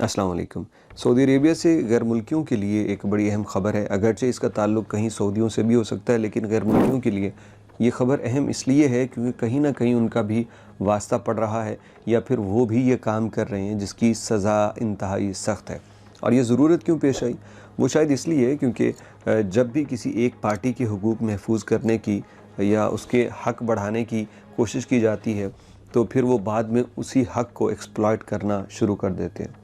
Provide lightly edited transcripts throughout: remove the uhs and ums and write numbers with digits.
अस्सलाम वालेकुम। Saudi Arabia से गैर मुल्कियों के लिए एक बड़ी अहम ख़बर है। अगरचे इसका ताल्लुक़ कहीं सऊदियों से भी हो सकता है, लेकिन गैर मुल्कियों के लिए ये ख़बर अहम इसलिए है क्योंकि कहीं ना कहीं उनका भी वास्ता पड़ रहा है या फिर वो भी ये काम कर रहे हैं जिसकी सज़ा इंतहाई सख्त है। और ये ज़रूरत क्यों पेश आई? वो शायद इसलिए क्योंकि जब भी किसी एक पार्टी के हुकूक महफूज करने की या उसके हक़ बढ़ाने की कोशिश की जाती है, तो फिर वो बाद में उसी हक़ को एक्सप्लॉइट करना शुरू कर देते हैं।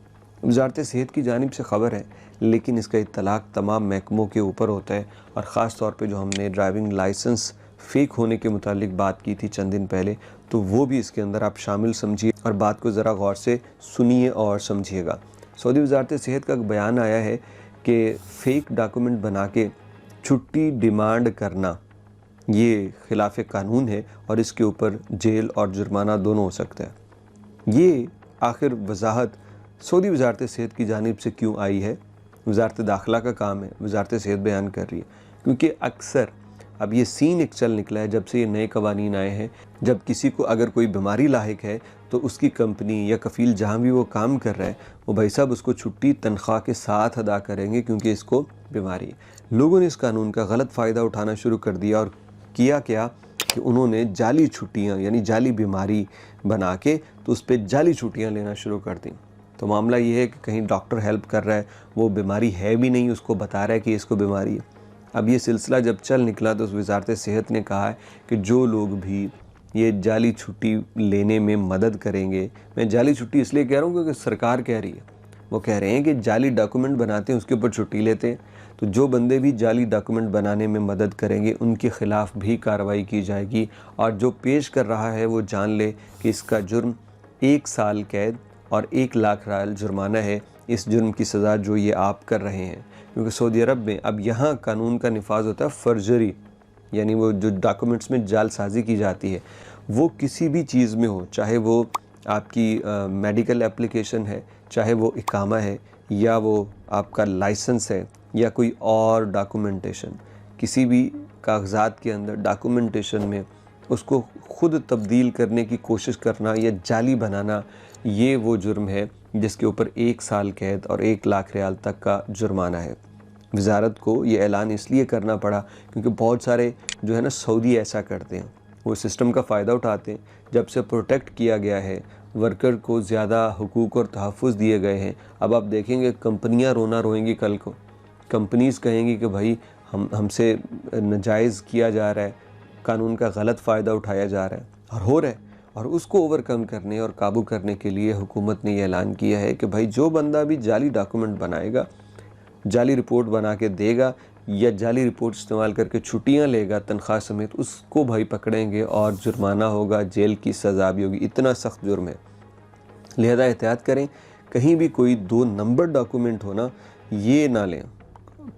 वज़ारत सेहत की जानिब से ख़बर है, लेकिन इसका इत्तलाक़ तमाम महकमों के ऊपर होता है। और ख़ास तौर पे जो हमने ड्राइविंग लाइसेंस फ़ेक होने के मुतालिक बात की थी चंद दिन पहले, तो वो भी इसके अंदर आप शामिल समझिए और बात को ज़रा गौर से सुनिए और समझिएगा। सऊदी वज़ारत सेहत का एक बयान आया है कि फ़ेक डॉक्यूमेंट बना के छुट्टी डिमांड करना ये ख़िलाफ़ कानून है और इसके ऊपर जेल और जुर्माना दोनों हो सकता है। ये आखिर वजाहत सऊदी वज़ारत सेहत की जानिब से क्यों आई है? वज़ारत दाखिला का काम है, वज़ारत सेहत बयान कर रही है। क्योंकि अक्सर अब ये सीन एक चल निकला है जब से ये नए कवानीन आए हैं, जब किसी को अगर कोई बीमारी लाहिक है तो उसकी कंपनी या कफ़ील जहाँ भी वो काम कर रहा है, वो भाई साहब उसको छुट्टी तनख्वाह के साथ अदा करेंगे क्योंकि इसको बीमारी है। लोगों ने इस कानून का गलत फ़ायदा उठाना शुरू कर दिया और किया क्या कि उन्होंने जाली छुट्टियाँ यानी जाली बीमारी बना के तो उस पर जाली छुट्टियाँ लेना शुरू कर दी। तो मामला ये है कि कहीं डॉक्टर हेल्प कर रहा है, वो बीमारी है भी नहीं, उसको बता रहा है कि इसको बीमारी है। अब ये सिलसिला जब चल निकला तो वज़ारत सेहत ने कहा है कि जो लोग भी ये जाली छुट्टी लेने में मदद करेंगे, मैं जाली छुट्टी इसलिए कह रहा हूँ क्योंकि सरकार कह रही है, वो कह रहे हैं कि जाली डॉक्यूमेंट बनाते हैं उसके ऊपर छुट्टी लेते हैं, तो जो बंदे भी जाली डॉक्यूमेंट बनाने में मदद करेंगे उनके ख़िलाफ़ भी कार्रवाई की जाएगी। और जो पेश कर रहा है वो जान ले कि इसका जुर्म 1 साल कैद और 1 लाख रियाल जुर्माना है। इस जुर्म की सज़ा जो ये आप कर रहे हैं, क्योंकि सऊदी अरब में अब यहाँ कानून का निफाज होता है फर्जरी, यानी वो जो डॉक्यूमेंट्स में जालसाज़ी की जाती है वो किसी भी चीज़ में हो, चाहे वो आपकी मेडिकल एप्लीकेशन है, चाहे वो इकामा है, या वो आपका लाइसेंस है, या कोई और डॉक्यूमेंटेशन, किसी भी कागज़ात के अंदर डॉक्यूमेंटेशन में उसको ख़ुद तब्दील करने की कोशिश करना या जाली बनाना, ये वो जुर्म है जिसके ऊपर 1 साल कैद और 1 लाख रियाल तक का जुर्माना है। वज़ारत को ये ऐलान इसलिए करना पड़ा क्योंकि बहुत सारे जो है ना सऊदी ऐसा करते हैं, वो सिस्टम का फ़ायदा उठाते हैं। जब से प्रोटेक्ट किया गया है, वर्कर को ज़्यादा हुकूक और तहफ़्फ़ुज़ दिए गए हैं, अब आप देखेंगे कंपनियां रोना रोएंगी कल को। कंपनीज़ कहेंगी कि भाई हमसे नाजायज़ किया जा रहा है, कानून का गलत फ़ायदा उठाया जा रहा है और हो रहा है। और उसको ओवरकम करने और काबू करने के लिए हुकूमत ने यह ऐलान किया है कि भाई जो बंदा भी जाली डॉक्यूमेंट बनाएगा, जाली रिपोर्ट बना के देगा या जाली रिपोर्ट इस्तेमाल करके छुट्टियां लेगा तनख्वाह समेत, उसको भाई पकड़ेंगे और जुर्माना होगा, जेल की सज़ा भी होगी। इतना सख्त जुर्म है, लिहाजा एहतियात करें। कहीं भी कोई 2 नंबर डॉक्यूमेंट हो ना, ये ना लें।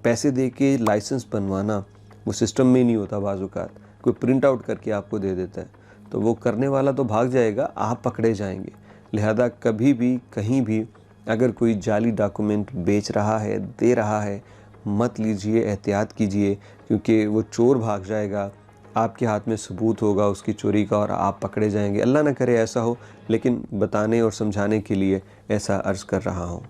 पैसे दे के लाइसेंस बनवाना वो सिस्टम में ही नहीं होता, बाज़ औक़ात कोई प्रिंट आउट करके आपको दे देता है, तो वो करने वाला तो भाग जाएगा, आप पकड़े जाएंगे। लिहाजा कभी भी कहीं भी अगर कोई जाली डॉक्यूमेंट बेच रहा है, दे रहा है, मत लीजिए, एहतियात कीजिए, क्योंकि वो चोर भाग जाएगा, आपके हाथ में सबूत होगा उसकी चोरी का और आप पकड़े जाएंगे। अल्लाह ना करे ऐसा हो, लेकिन बताने और समझाने के लिए ऐसा अर्ज़ कर रहा हूँ।